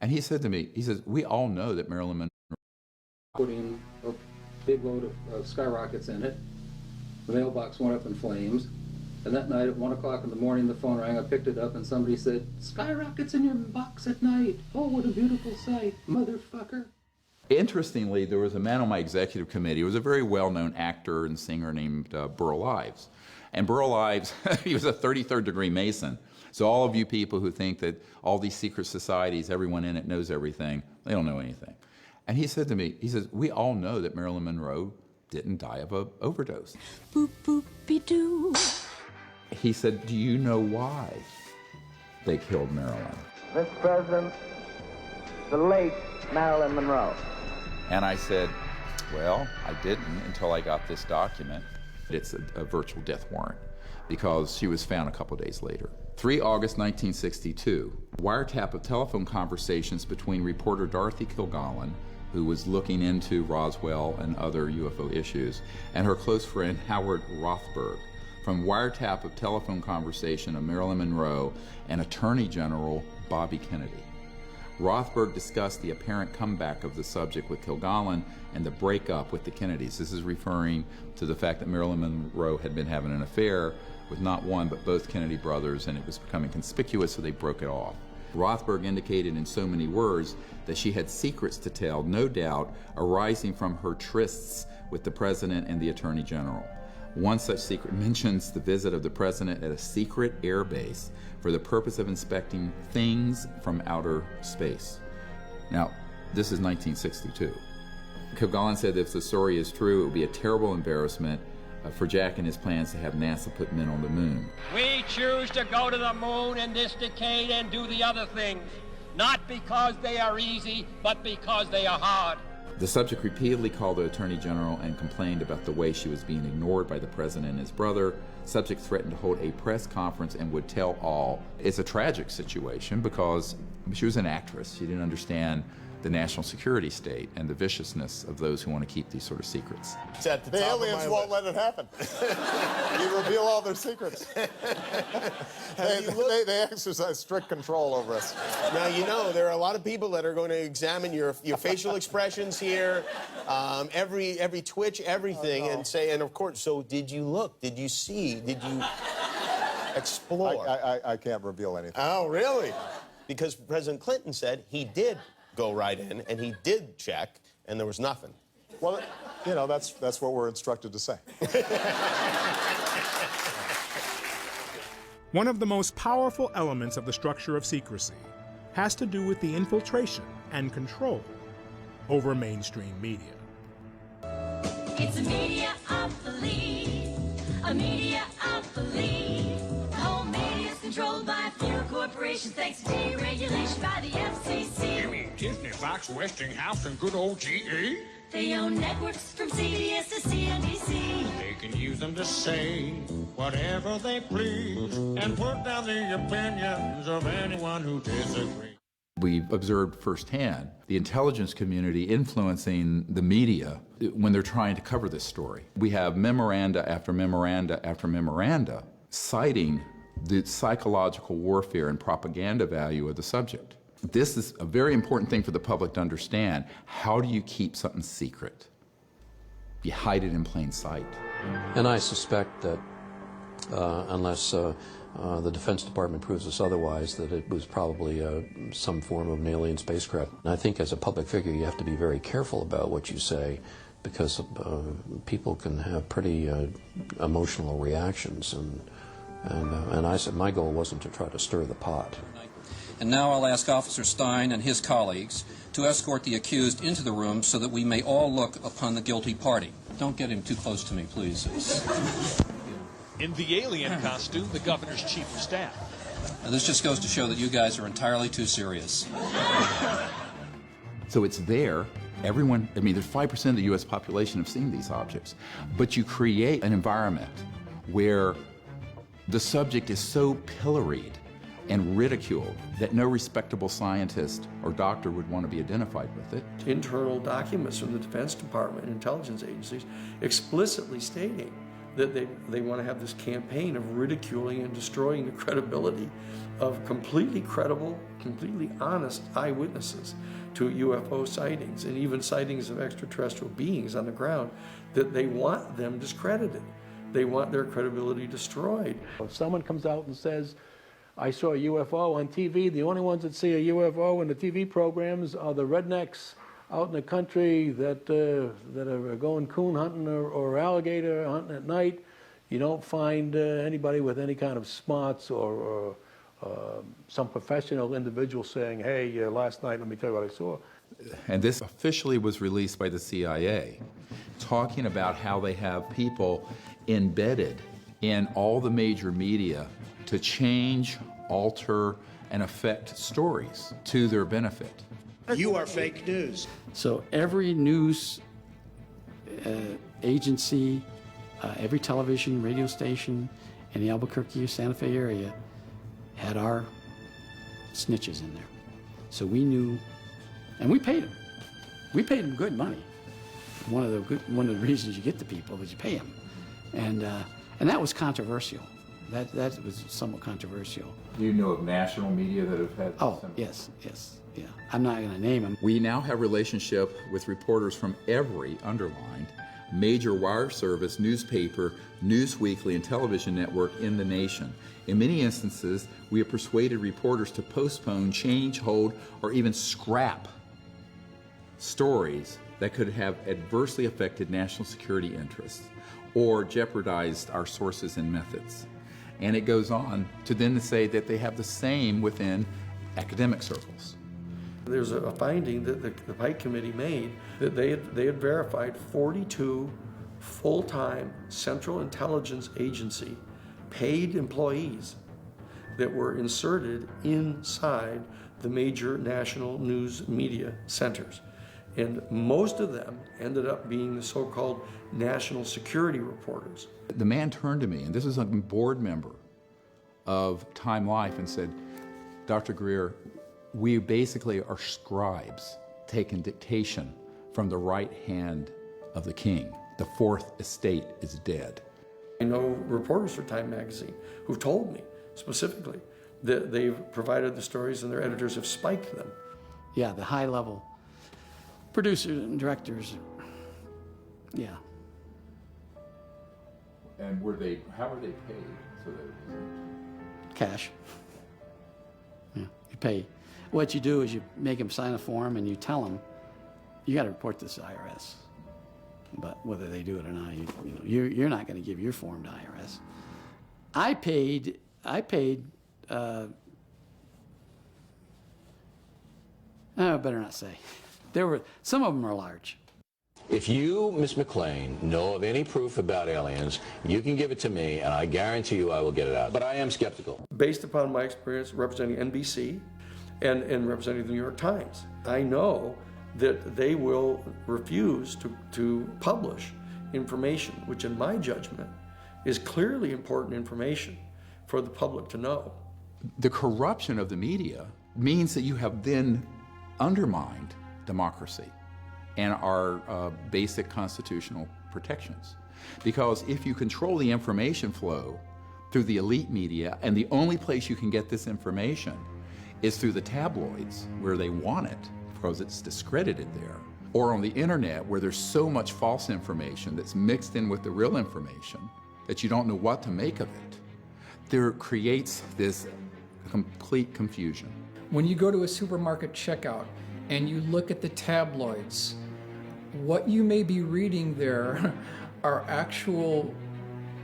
And he said to me, he says, we all know that Marilyn Monroe putting a big load of skyrockets in it. The mailbox went up in flames. And that night at 1 o'clock in the morning, the phone rang. I picked it up and somebody said, "Skyrockets in your box at night. Oh, what a beautiful sight, motherfucker." Interestingly, there was a man on my executive committee. He was a very well-known actor and singer named Burl Ives. And Burl Ives, he was a 33rd degree Mason. So all of you people who think that all these secret societies, everyone in it knows everything, they don't know anything. And he said to me, he says, we all know that Marilyn Monroe didn't die of an overdose. Boop, boop, be doo. He said, do you know why they killed Marilyn? Mr. President, the late Marilyn Monroe. And I said, well, I didn't until I got this document. It's a virtual death warrant because she was found a couple days later. 3 August 1962, wiretap of telephone conversations between reporter Dorothy Kilgallen, who was looking into Roswell and other UFO issues, and her close friend Howard Rothberg, from wiretap of telephone conversation of Marilyn Monroe and Attorney General Bobby Kennedy. Rothberg discussed the apparent comeback of the subject with Kilgallen and the breakup with the Kennedys. This is referring to the fact that Marilyn Monroe had been having an affair with not one but both Kennedy brothers, and it was becoming conspicuous, so they broke it off. Rothberg indicated in so many words that she had secrets to tell, no doubt arising from her trysts with the President and the Attorney General. One such secret mentions the visit of the President at a secret air base for the purpose of inspecting things from outer space. Now, this is 1962. Kilgallen said that if the story is true, it would be a terrible embarrassment for Jack and his plans to have NASA put men on the moon. We choose to go to the moon in this decade and do the other things, not because they are easy, but because they are hard. The subject repeatedly called the Attorney General and complained about the way she was being ignored by the President and his brother. Subject threatened to hold a press conference and would tell all. It's a tragic situation because she was an actress. She didn't understand the national security state and the viciousness of those who want to keep these sort of secrets. The aliens won't let it happen. You reveal all their secrets. They exercise strict control over us. Now, you know, there are a lot of people that are going to examine your facial expressions here, every twitch, everything, and say, and of course, so did you look? Did you see? Did you explore? I can't reveal anything. Oh, really? Because President Clinton said he did go right in, and he did check, and there was nothing. Well, you know, that's what we're instructed to say. One of the most powerful elements of the structure of secrecy has to do with the infiltration and control over mainstream media. It's a media of belief, a media of belief. The whole media is controlled by a few corporations thanks to deregulation by the FCC. You mean Disney, Fox, Westinghouse, and good old GE? They own networks from CBS to CNBC. They can use them to say whatever they please and put down the opinions of anyone who disagrees. We observed firsthand the intelligence community influencing the media when they're trying to cover this story. We have memoranda after memoranda after memoranda citing the psychological warfare and propaganda value of the subject. This is a very important thing for the public to understand. How do you keep something secret? You hide it in plain sight. And I suspect that unless the Defense Department proves us otherwise, that it was probably some form of an alien spacecraft. And I think as a public figure you have to be very careful about what you say, because people can have pretty emotional reactions, and I said my goal wasn't to try to stir the pot. And now I'll ask Officer Stein and his colleagues to escort the accused into the room so that we may all look upon the guilty party. Don't get him too close to me, please. In the alien costume, the governor's chief of staff. Now, this just goes to show that you guys are entirely too serious. So it's there. Everyone, I mean, there's 5% of the U.S. population have seen these objects. But you create an environment where the subject is so pilloried and ridiculed that no respectable scientist or doctor would want to be identified with it. Internal documents from the Defense Department and intelligence agencies explicitly stating that they want to have this campaign of ridiculing and destroying the credibility of completely credible, completely honest eyewitnesses to UFO sightings and even sightings of extraterrestrial beings on the ground, that they want them discredited. They want their credibility destroyed. If someone comes out and says, I saw a UFO on TV, the only ones that see a UFO in the TV programs are the rednecks out in the country that are going coon hunting or alligator hunting at night. You don't find anybody with any kind of smarts or some professional individual saying, hey, last night, let me tell you what I saw. And this officially was released by the CIA, talking about how they have people embedded in all the major media to change, alter, and affect stories to their benefit. You are fake news. So every news agency, every television, radio station in the Albuquerque, Santa Fe area had our snitches in there. So we knew, and we paid them. We paid them good money. One of the reasons you get the people is you pay them, and that was controversial. That was somewhat controversial. Do you know of national media that have had? Oh, yes. Yeah, I'm not going to name them. We now have relationship with reporters from every underlined major wire service, newspaper, news weekly, and television network in the nation. In many instances, we have persuaded reporters to postpone, change, hold, or even scrap stories that could have adversely affected national security interests or jeopardized our sources and methods. And it goes on to then say that they have the same within academic circles. There's a finding that the Pike Committee made that they had verified 42 full-time Central Intelligence Agency paid employees that were inserted inside the major national news media centers. And most of them ended up being the so-called national security reporters. The man turned to me, and this is a board member of Time Life, and said, Dr. Greer, we basically are scribes taking dictation from the right hand of the king. The fourth estate is dead. I know reporters for Time magazine who've told me specifically that they've provided the stories and their editors have spiked them. Yeah, the high-level producers and directors, yeah. And how were they paid? So that Cash. Yeah, you pay. What you do is you make them sign a form and you tell them, you got to report this to IRS. But whether they do it or not, you're not going to give your form to IRS. I paid. I better not say. Some of them are large. If you, Ms. McClain, know of any proof about aliens, you can give it to me, and I guarantee you I will get it out. But I am skeptical. Based upon my experience representing NBC and representing the New York Times, I know that they will refuse to publish information, which in my judgment is clearly important information for the public to know. The corruption of the media means that you have then undermined democracy and our basic constitutional protections. Because if you control the information flow through the elite media, and the only place you can get this information is through the tabloids where they want it, because it's discredited there, or on the internet where there's so much false information that's mixed in with the real information that you don't know what to make of it, there creates this complete confusion. When you go to a supermarket checkout and you look at the tabloids, what you may be reading there are actual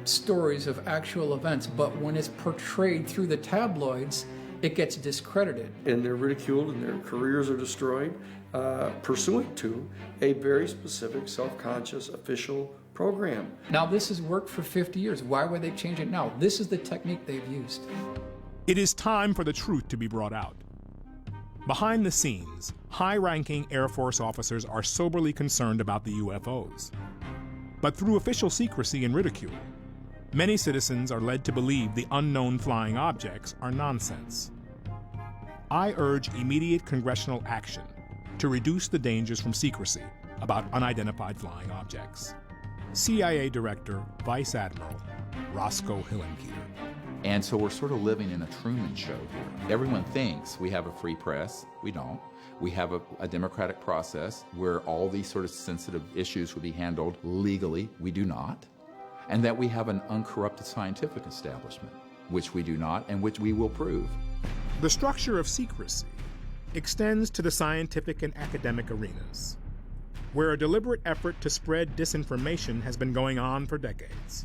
stories of actual events, but when it's portrayed through the tabloids, it gets discredited. And they're ridiculed and their careers are destroyed pursuant to a very specific self-conscious official program. Now this has worked for 50 years. Why would they change it now? This is the technique they've used. It is time for the truth to be brought out. Behind the scenes, high-ranking Air Force officers are soberly concerned about the UFOs. But through official secrecy and ridicule, many citizens are led to believe the unknown flying objects are nonsense. I urge immediate congressional action to reduce the dangers from secrecy about unidentified flying objects. CIA Director Vice Admiral Roscoe Hillenkoetter. And so we're sort of living in a Truman Show here. Everyone thinks we have a free press. We don't. We have a democratic process where all these sort of sensitive issues would be handled legally. We do not. And that we have an uncorrupted scientific establishment, which we do not, and which we will prove. The structure of secrecy extends to the scientific and academic arenas, where a deliberate effort to spread disinformation has been going on for decades.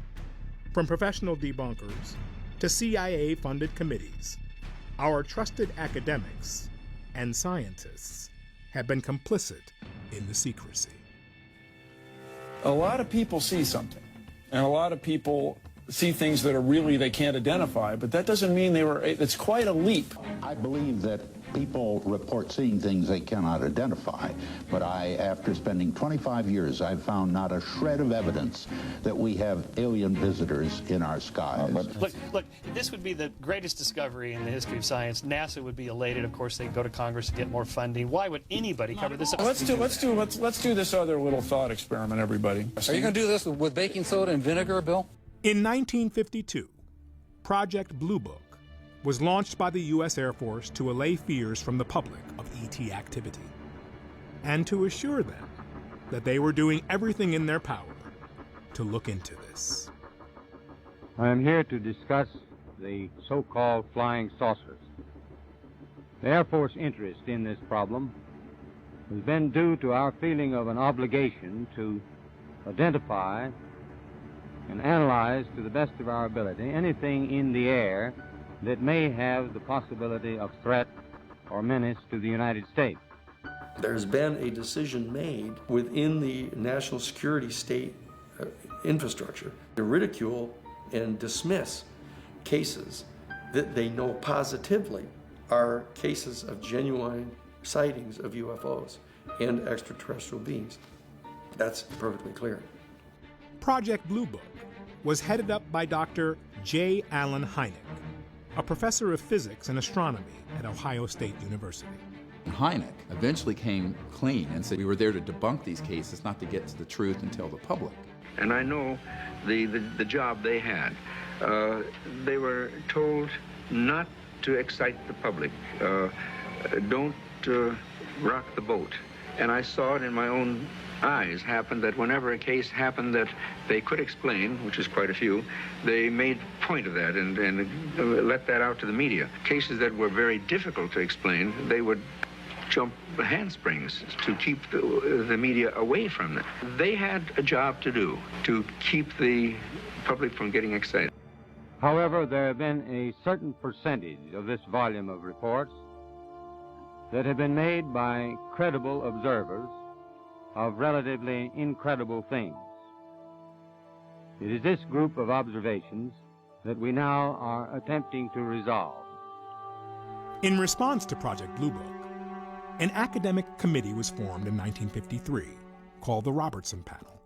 From professional debunkers to CIA-funded committees, our trusted academics and scientists have been complicit in the secrecy. A lot of people see something, and a lot of people see things that are really they can't identify, but that doesn't mean it's quite a leap. I believe that people report seeing things they cannot identify, but after spending 25 years, I've found not a shred of evidence that we have alien visitors in our skies. Look, this would be the greatest discovery in the history of science. NASA would be elated. Of course, they'd go to Congress to get more funding. Why would anybody cover this up? Let's do this other little thought experiment, everybody. Are you going to do this with baking soda and vinegar, Bill? In 1952, Project Blue Book was launched by the U.S. Air Force to allay fears from the public of ET activity and to assure them that they were doing everything in their power to look into this. I am here to discuss the so-called flying saucers. The Air Force interest in this problem has been due to our feeling of an obligation to identify and analyze to the best of our ability anything in the air that may have the possibility of threat or menace to the United States. There's been a decision made within the national security state infrastructure to ridicule and dismiss cases that they know positively are cases of genuine sightings of UFOs and extraterrestrial beings. That's perfectly clear. Project Blue Book was headed up by Dr. J. Allen Hynek, a professor of physics and astronomy at Ohio State University. Hynek eventually came clean and said we were there to debunk these cases, not to get to the truth and tell the public. And I know the job they had. They were told not to excite the public. Don't rock the boat. And I saw it in my own eyes happen that whenever a case happened that they could explain, which is quite a few, they made point of that and let that out to the media. Cases that were very difficult to explain, they would jump handsprings to keep the media away from it. They had a job to do to keep the public from getting excited. However, there have been a certain percentage of this volume of reports that have been made by credible observers of relatively incredible things. It is this group of observations that we now are attempting to resolve. In response to Project Blue Book, an academic committee was formed in 1953 called the Robertson Panel,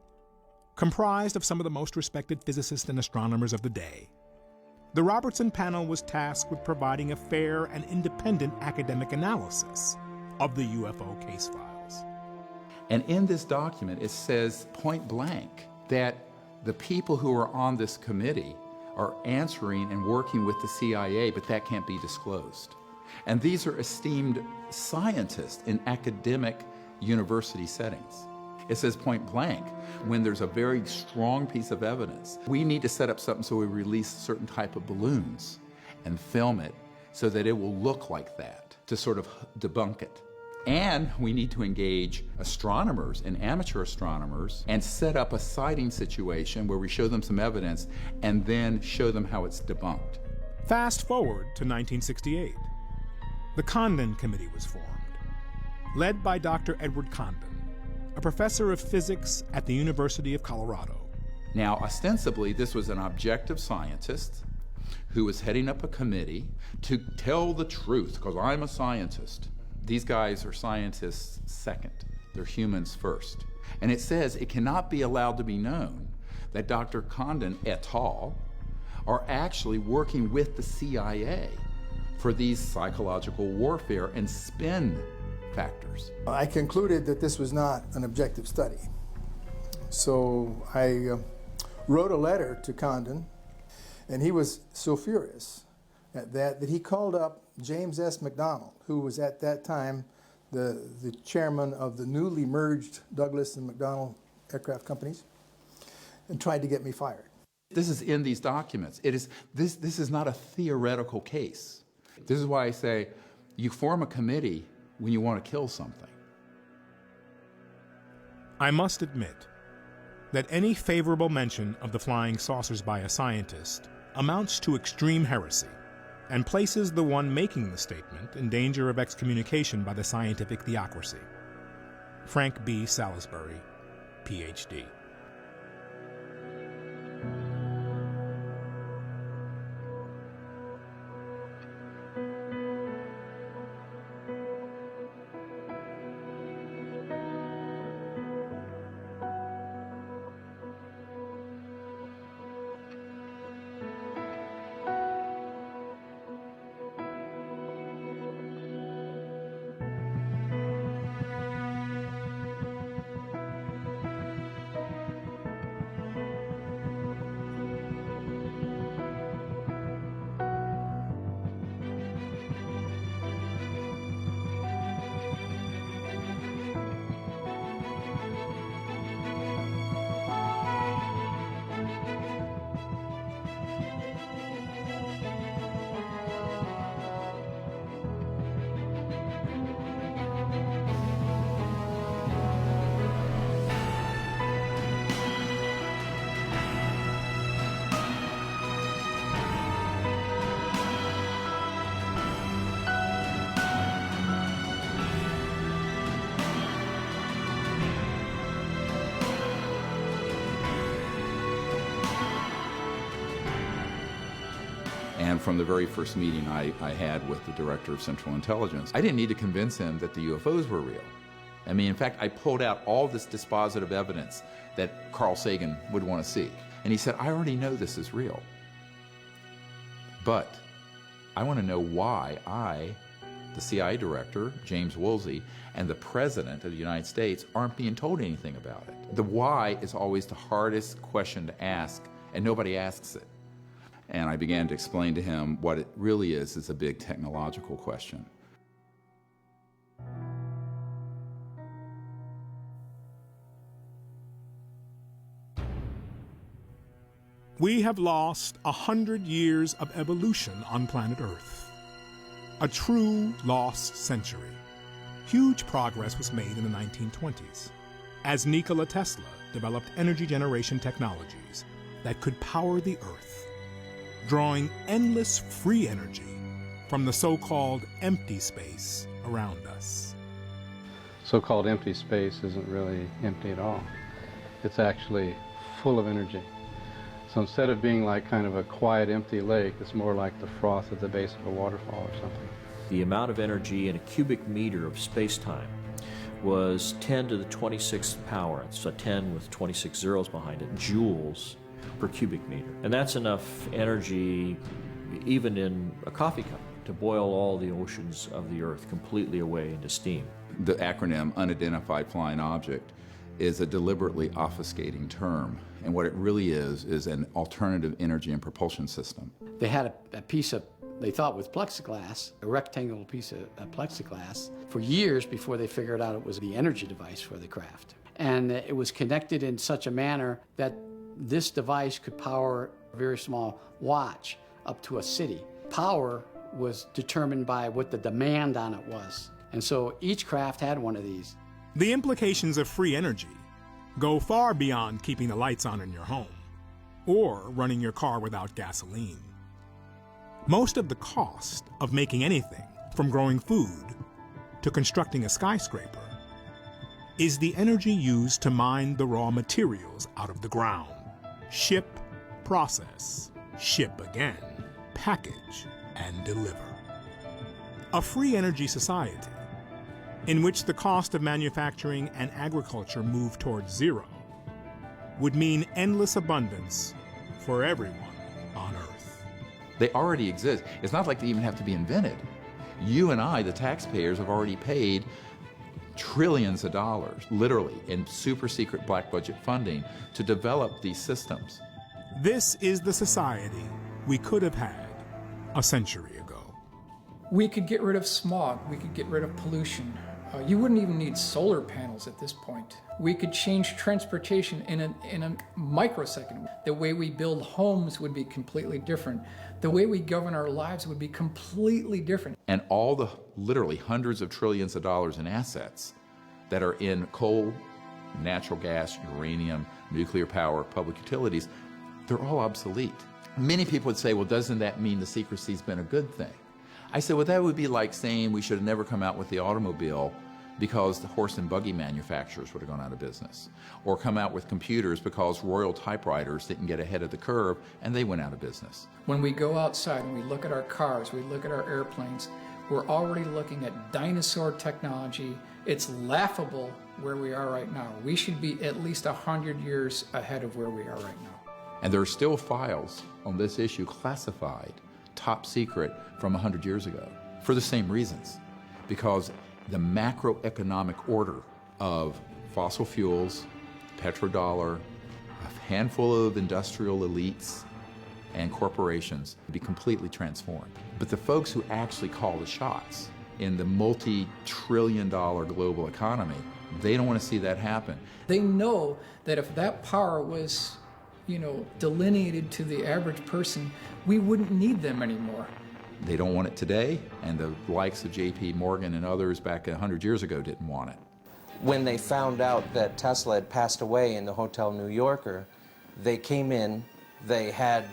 comprised of some of the most respected physicists and astronomers of the day. The Robertson Panel was tasked with providing a fair and independent academic analysis of the UFO case files. And in this document, it says point blank that the people who are on this committee are answering and working with the CIA, but that can't be disclosed. And these are esteemed scientists in academic university settings. It says point blank, when there's a very strong piece of evidence, we need to set up something so we release certain type of balloons and film it so that it will look like that, to sort of debunk it. And we need to engage astronomers and amateur astronomers and set up a sighting situation where we show them some evidence and then show them how it's debunked. Fast forward to 1968. The Condon Committee was formed, led by Dr. Edward Condon, a professor of physics at the University of Colorado. Now, ostensibly, this was an objective scientist who was heading up a committee to tell the truth, because I'm a scientist. These guys are scientists second. They're humans first. And it says it cannot be allowed to be known that Dr. Condon et al. Are actually working with the CIA for these psychological warfare and spin factors. I concluded that this was not an objective study. So I wrote a letter to Condon, and he was so furious at that he called up James S. McDonald, who was at that time the chairman of the newly merged Douglas and McDonnell aircraft companies, and tried to get me fired. This is in these documents. This is not a theoretical case. This is why I say you form a committee when you want to kill something. I must admit that any favorable mention of the flying saucers by a scientist amounts to extreme heresy and places the one making the statement in danger of excommunication by the scientific theocracy. Frank B. Salisbury, Ph.D. And from the very first meeting I had with the director of Central Intelligence, I didn't need to convince him that the UFOs were real. I mean, in fact, I pulled out all this dispositive evidence that Carl Sagan would want to see. And he said, I already know this is real. But I want to know why I, the CIA director, James Woolsey, and the President of the United States aren't being told anything about it. The why is always the hardest question to ask, and nobody asks it. And I began to explain to him what it really is a big technological question. We have lost 100 years of evolution on planet Earth. A true lost century. Huge progress was made in the 1920s as Nikola Tesla developed energy generation technologies that could power the Earth, drawing endless free energy from the so-called empty space around us. So-called empty space isn't really empty at all. It's actually full of energy. So instead of being like kind of a quiet, empty lake, it's more like the froth at the base of a waterfall or something. The amount of energy in a cubic meter of space-time was 10 to the 26th power, so 10 with 26 zeros behind it, joules per cubic meter. And that's enough energy, even in a coffee cup, to boil all the oceans of the Earth completely away into steam. The acronym Unidentified Flying Object is a deliberately obfuscating term. And what it really is an alternative energy and propulsion system. They had a piece of, they thought was plexiglass, a rectangular piece of plexiglass, for years before they figured out it was the energy device for the craft. And it was connected in such a manner that this device could power a very small watch up to a city. Power was determined by what the demand on it was. And so each craft had one of these. The implications of free energy go far beyond keeping the lights on in your home or running your car without gasoline. Most of the cost of making anything, from growing food to constructing a skyscraper, is the energy used to mine the raw materials out of the ground. Ship, process, ship again, package, and deliver. A free energy society in which the cost of manufacturing and agriculture move towards zero would mean endless abundance for everyone on Earth. They already exist. It's not like they even have to be invented. You and I, the taxpayers, have already paid trillions of dollars, literally, in super secret black budget funding to develop these systems. This is the society we could have had a century ago. We could get rid of smog, we could get rid of pollution. You wouldn't even need solar panels at this point. We could change transportation in a microsecond. The way we build homes would be completely different. The way we govern our lives would be completely different. And all the literally hundreds of trillions of dollars in assets that are in coal, natural gas, uranium, nuclear power, public utilities, they're all obsolete. Many people would say, well, doesn't that mean the secrecy's been a good thing? I said, well, that would be like saying we should have never come out with the automobile because the horse and buggy manufacturers would have gone out of business, or come out with computers because Royal typewriters didn't get ahead of the curve and they went out of business. When we go outside and we look at our cars, we look at our airplanes, we're already looking at dinosaur technology. It's laughable where we are right now. We should be at least 100 years ahead of where we are right now. And there are still files on this issue classified, top secret, from 100 years ago, for the same reasons. Because the macroeconomic order of fossil fuels, petrodollar, a handful of industrial elites and corporations would be completely transformed. But the folks who actually call the shots in the multi-trillion-dollar global economy, they don't want to see that happen. They know that if that power was, delineated to the average person, we wouldn't need them anymore. They don't want it today, and the likes of J.P. Morgan and others back 100 years ago didn't want it. When they found out that Tesla had passed away in the Hotel New Yorker, they came in, they had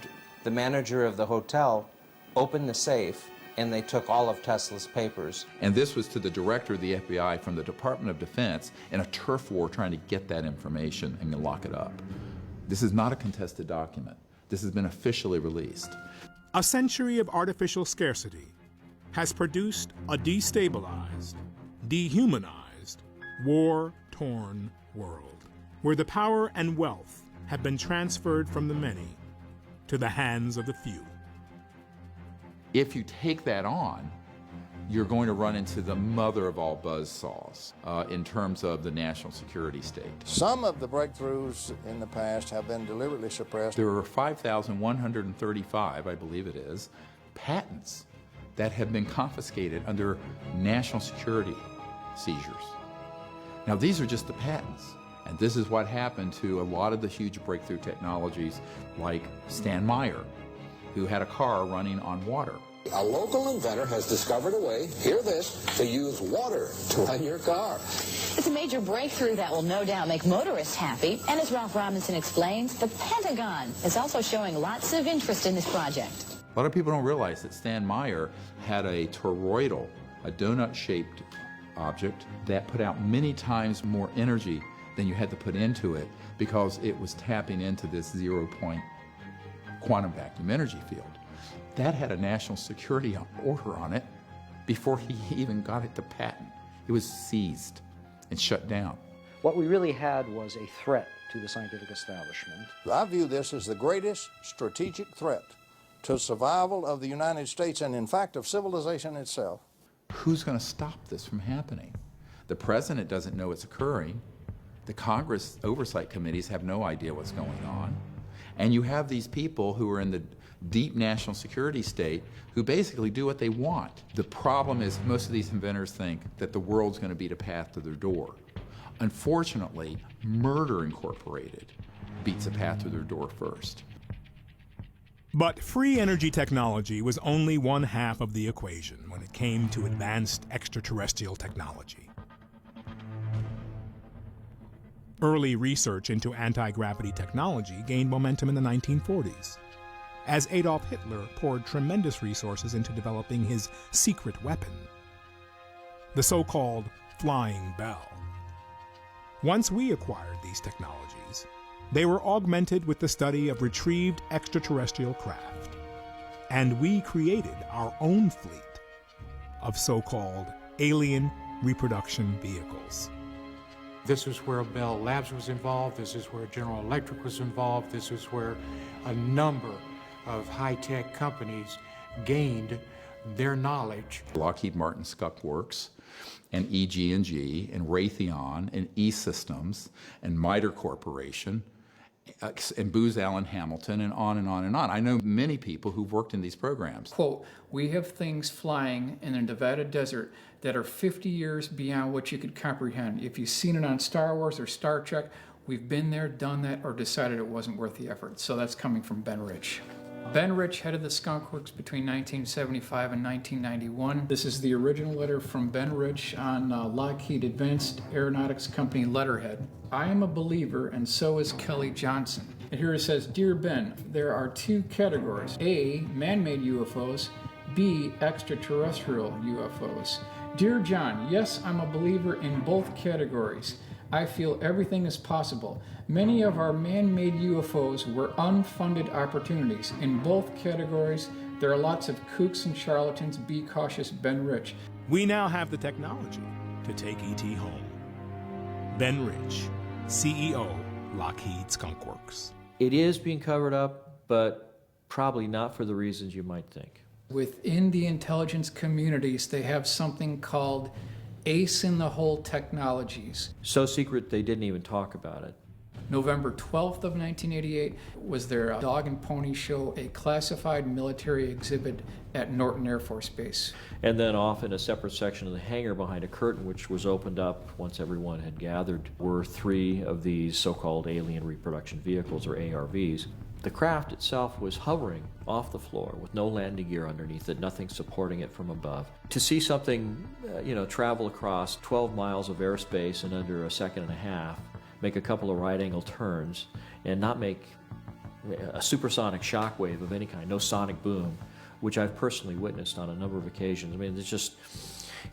the manager of the hotel open the safe, and they took all of Tesla's papers. And this was to the director of the FBI from the Department of Defense in a turf war trying to get that information and lock it up. This is not a contested document. This has been officially released. A century of artificial scarcity has produced a destabilized, dehumanized, war-torn world, where the power and wealth have been transferred from the many to the hands of the few. If you take that on, you're going to run into the mother of all buzzsaws in terms of the national security state. Some of the breakthroughs in the past have been deliberately suppressed. There are 5,135, I believe it is, patents that have been confiscated under national security seizures. Now, these are just the patents. And this is what happened to a lot of the huge breakthrough technologies like Stan Meyer, who had a car running on water. A local inventor has discovered a way, hear this, to use water to run your car. It's a major breakthrough that will no doubt make motorists happy. And as Ralph Robinson explains, the Pentagon is also showing lots of interest in this project. A lot of people don't realize that Stan Meyer had a toroidal, a donut-shaped object that put out many times more energy than you had to put into it because it was tapping into this 0-point quantum vacuum energy field. That had a national security order on it before he even got it to patent. It was seized and shut down. What we really had was a threat to the scientific establishment. I view this as the greatest strategic threat to survival of the United States and, in fact, of civilization itself. Who's going to stop this from happening? The president doesn't know it's occurring. The Congress oversight committees have no idea what's going on. And you have these people who are in the deep national security state who basically do what they want. The problem is most of these inventors think that the world's going to beat a path to their door. Unfortunately, Murder Incorporated beats a path to their door first. But free energy technology was only one half of the equation when it came to advanced extraterrestrial technology. Early research into anti-gravity technology gained momentum in the 1940s, as Adolf Hitler poured tremendous resources into developing his secret weapon, the so-called flying bell. Once we acquired these technologies, they were augmented with the study of retrieved extraterrestrial craft, and we created our own fleet of so-called alien reproduction vehicles. This is where Bell Labs was involved, this is where General Electric was involved, this is where a number of high-tech companies gained their knowledge. Lockheed Martin Skunk Works and EG&G, and Raytheon, and E-Systems, and MITRE Corporation, and Booz Allen Hamilton, and on and on and on. I know many people who've worked in these programs. Quote, we have things flying in the Nevada desert that are 50 years beyond what you could comprehend. If you've seen it on Star Wars or Star Trek, we've been there, done that, or decided it wasn't worth the effort. So that's coming from Ben Rich. Ben Rich headed the Skunk Works between 1975 and 1991. This is the original letter from Ben Rich on Lockheed Advanced Aeronautics Company letterhead. I am a believer, and so is Kelly Johnson. And here it says, Dear Ben, there are two categories. A, man-made UFOs. B, extraterrestrial UFOs. Dear John, yes, I'm a believer in both categories. I feel everything is possible. Many of our man-made UFOs were unfunded opportunities. In both categories, there are lots of kooks and charlatans. Be cautious, Ben Rich. We now have the technology to take ET home. Ben Rich, CEO, Lockheed Skunk Works. It is being covered up, but probably not for the reasons you might think. Within the intelligence communities, they have something called ace in the hole technologies. So secret they didn't even talk about it. November 12th of 1988 was their dog and pony show, a classified military exhibit at Norton Air Force Base. And then off in a separate section of the hangar behind a curtain, which was opened up once everyone had gathered, were 3 of these so-called alien reproduction vehicles, or ARVs. The craft itself was hovering off the floor with no landing gear underneath it, nothing supporting it from above. To see something, travel across 12 miles of airspace in under a second and a half, make a couple of right-angle turns, and not make a supersonic shockwave of any kind, no sonic boom, which I've personally witnessed on a number of occasions. I mean,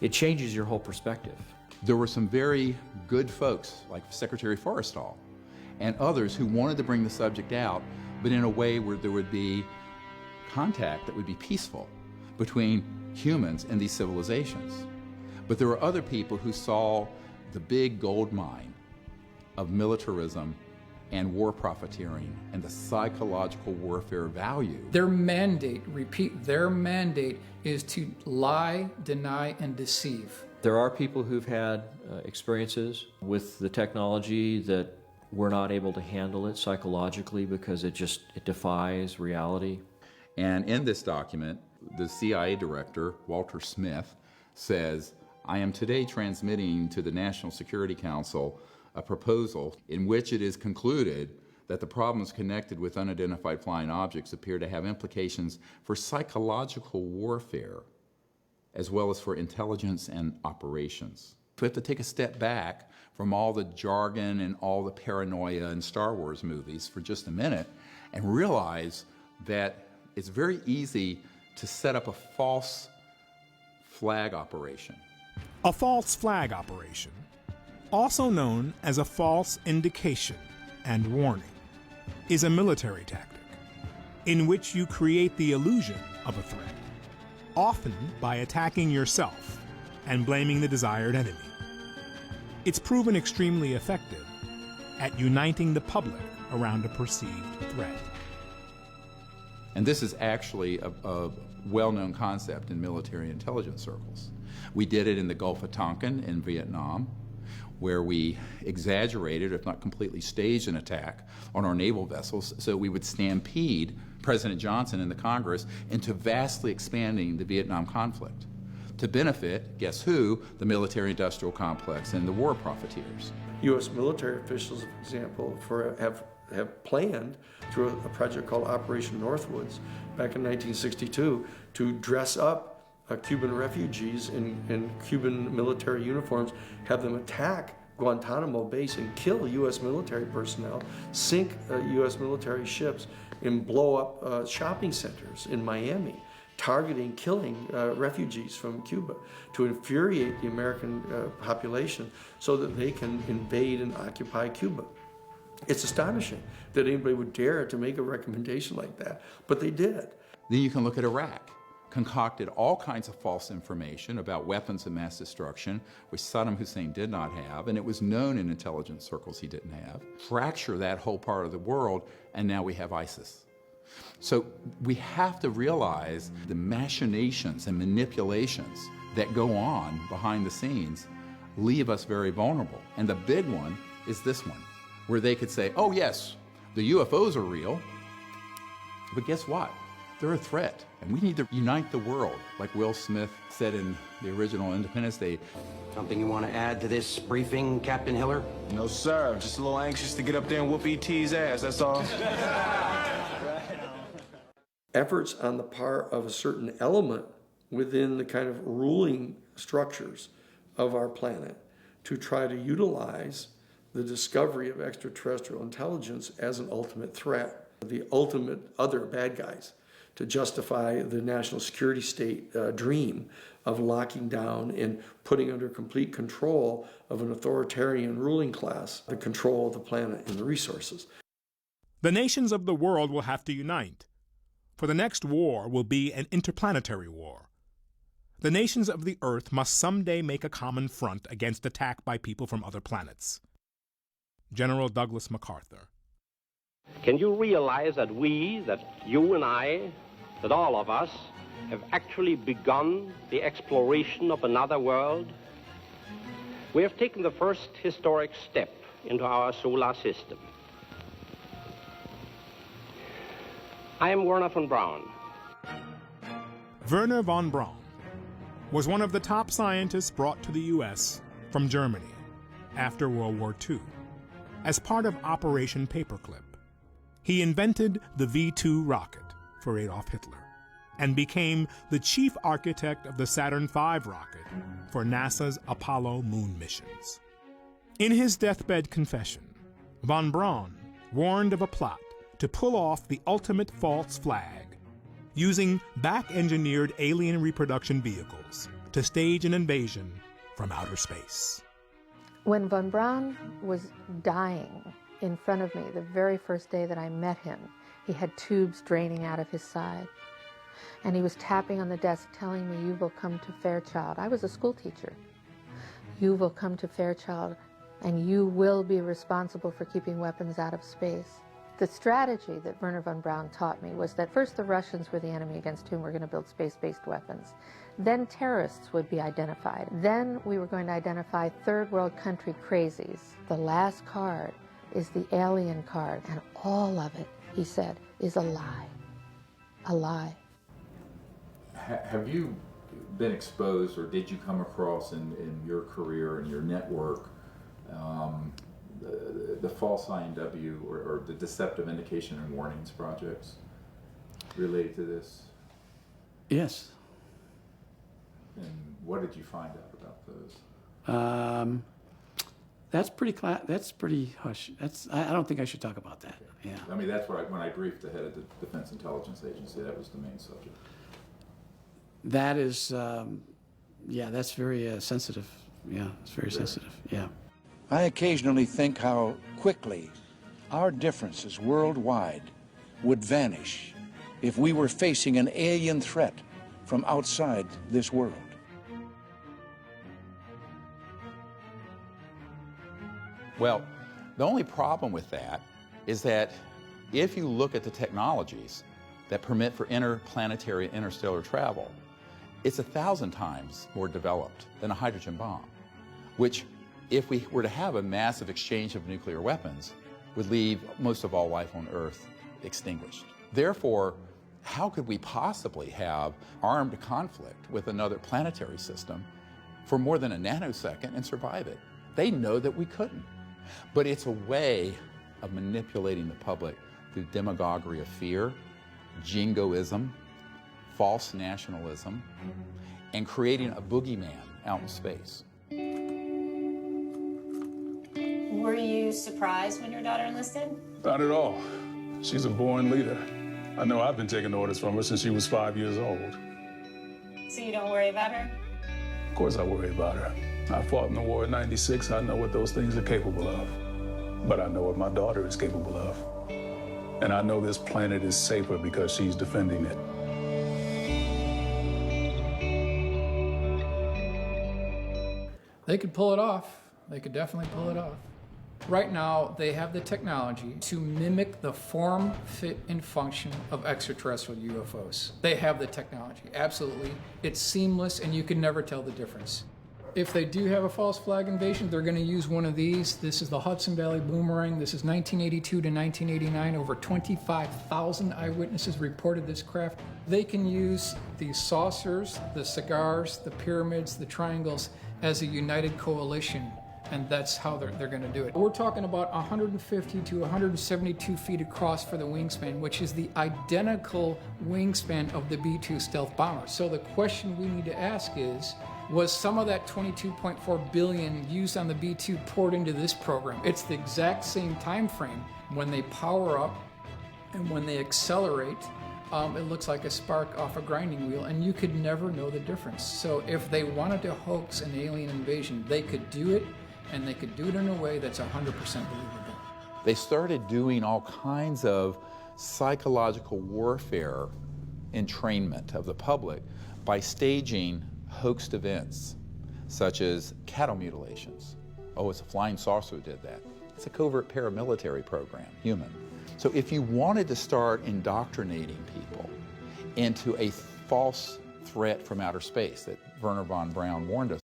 it changes your whole perspective. There were some very good folks, like Secretary Forrestal, and others who wanted to bring the subject out, but in a way where there would be contact that would be peaceful between humans and these civilizations. But there were other people who saw the big gold mine of militarism and war profiteering and the psychological warfare value. Their mandate, repeat, their mandate is to lie, deny, and deceive. There are people who've had experiences with the technology that we're not able to handle it psychologically because it defies reality. And in this document, the CIA director, Walter Smith, says, I am today transmitting to the National Security Council a proposal in which it is concluded that the problems connected with unidentified flying objects appear to have implications for psychological warfare as well as for intelligence and operations. We have to take a step back from all the jargon and all the paranoia in Star Wars movies for just a minute and realize that it's very easy to set up a false flag operation. A false flag operation, also known as a false indication and warning, is a military tactic in which you create the illusion of a threat, often by attacking yourself and blaming the desired enemy. It's proven extremely effective at uniting the public around a perceived threat. And this is actually a well-known concept in military intelligence circles. We did it in the Gulf of Tonkin in Vietnam, where we exaggerated, if not completely staged, an attack on our naval vessels so we would stampede President Johnson and the Congress into vastly expanding the Vietnam conflict to benefit, guess who, the military-industrial complex and the war profiteers. U.S. military officials, for example, have planned through a project called Operation Northwoods back in 1962 to dress up Cuban refugees in Cuban military uniforms, have them attack Guantanamo Base and kill U.S. military personnel, sink U.S. military ships, and blow up shopping centers in Miami, targeting, killing refugees from Cuba to infuriate the American population so that they can invade and occupy Cuba. It's astonishing that anybody would dare to make a recommendation like that, but they did. Then you can look at Iraq. Concocted all kinds of false information about weapons of mass destruction, which Saddam Hussein did not have, and it was known in intelligence circles he didn't have. Fracture that whole part of the world, and now we have ISIS. So we have to realize the machinations and manipulations that go on behind the scenes leave us very vulnerable. And the big one is this one, where they could say, oh yes, the UFOs are real, but guess what? They're a threat, and we need to unite the world, like Will Smith said in the original Independence Day. Something you want to add to this briefing, Captain Hiller? No, sir. I'm just a little anxious to get up there and whoop E.T.'s ass, that's all. Efforts on the part of a certain element within the kind of ruling structures of our planet to try to utilize the discovery of extraterrestrial intelligence as an ultimate threat, the ultimate other bad guys, to justify the national security state dream of locking down and putting under complete control of an authoritarian ruling class the control of the planet and the resources. The nations of the world will have to unite, for the next war will be an interplanetary war. The nations of the Earth must someday make a common front against attack by people from other planets. General Douglas MacArthur. Can you realize that we, that you and I, that all of us, have actually begun the exploration of another world? We have taken the first historic step into our solar system. I am Werner von Braun. Werner von Braun was one of the top scientists brought to the U.S. from Germany after World War II as part of Operation Paperclip. He invented the V-2 rocket for Adolf Hitler and became the chief architect of the Saturn V rocket for NASA's Apollo moon missions. In his deathbed confession, von Braun warned of a plot to pull off the ultimate false flag, using back-engineered alien reproduction vehicles to stage an invasion from outer space. When von Braun was dying in front of me, the very first day that I met him, he had tubes draining out of his side. And he was tapping on the desk telling me, "You will come to Fairchild." I was a school teacher. "You will come to Fairchild and you will be responsible for keeping weapons out of space." The strategy that Werner von Braun taught me was that first the Russians were the enemy against whom we're going to build space-based weapons. Then terrorists would be identified. Then we were going to identify third world country crazies. The last card is the alien card, and all of it, he said, is a lie. A lie. Have you been exposed, or did you come across in your career and your network the false INW or the deceptive indication and warnings projects related to this? Yes. And what did you find out about those? That's pretty hush. I don't think I should talk about that. Okay. Yeah. I mean, that's what when I briefed the head of the Defense Intelligence Agency, that was the main subject. That is, that's very sensitive. Yeah, it's very sensitive. Yeah. I occasionally think how quickly our differences worldwide would vanish if we were facing an alien threat from outside this world. Well, the only problem with that is that if you look at the technologies that permit for interplanetary interstellar travel, it's 1,000 times more developed than a hydrogen bomb, which, if we were to have a massive exchange of nuclear weapons, would leave most of all life on Earth extinguished. Therefore, how could we possibly have armed conflict with another planetary system for more than a nanosecond and survive it? They know that we couldn't. But it's a way of manipulating the public through demagoguery of fear, jingoism, false nationalism, and creating a boogeyman out in space. Were you surprised when your daughter enlisted? Not at all. She's a born leader. I know I've been taking orders from her since she was 5 years old. So you don't worry about her? Of course I worry about her. I fought in the war in '96. I know what those things are capable of. But I know what my daughter is capable of. And I know this planet is safer because she's defending it. They could pull it off. They could definitely pull it off. Right now, they have the technology to mimic the form, fit, and function of extraterrestrial UFOs. They have the technology, absolutely. It's seamless, and you can never tell the difference. If they do have a false flag invasion, they're going to use one of these. This is the Hudson Valley Boomerang. This is 1982 to 1989. Over 25,000 eyewitnesses reported this craft. They can use the saucers, the cigars, the pyramids, the triangles as a united coalition, and that's how they're going to do it. We're talking about 150 to 172 feet across for the wingspan, which is the identical wingspan of the B-2 stealth bomber. So the question we need to ask is, was some of that $22.4 billion used on the B-2 poured into this program? It's the exact same time frame. When they power up and when they accelerate, it looks like a spark off a grinding wheel, and you could never know the difference. So if they wanted to hoax an alien invasion, they could do it, and they could do it in a way that's 100% believable. They started doing all kinds of psychological warfare entrainment of the public by staging hoaxed events, such as cattle mutilations. Oh, it's a flying saucer who did that. It's a covert paramilitary program, human. So if you wanted to start indoctrinating people into a false threat from outer space that Wernher von Braun warned us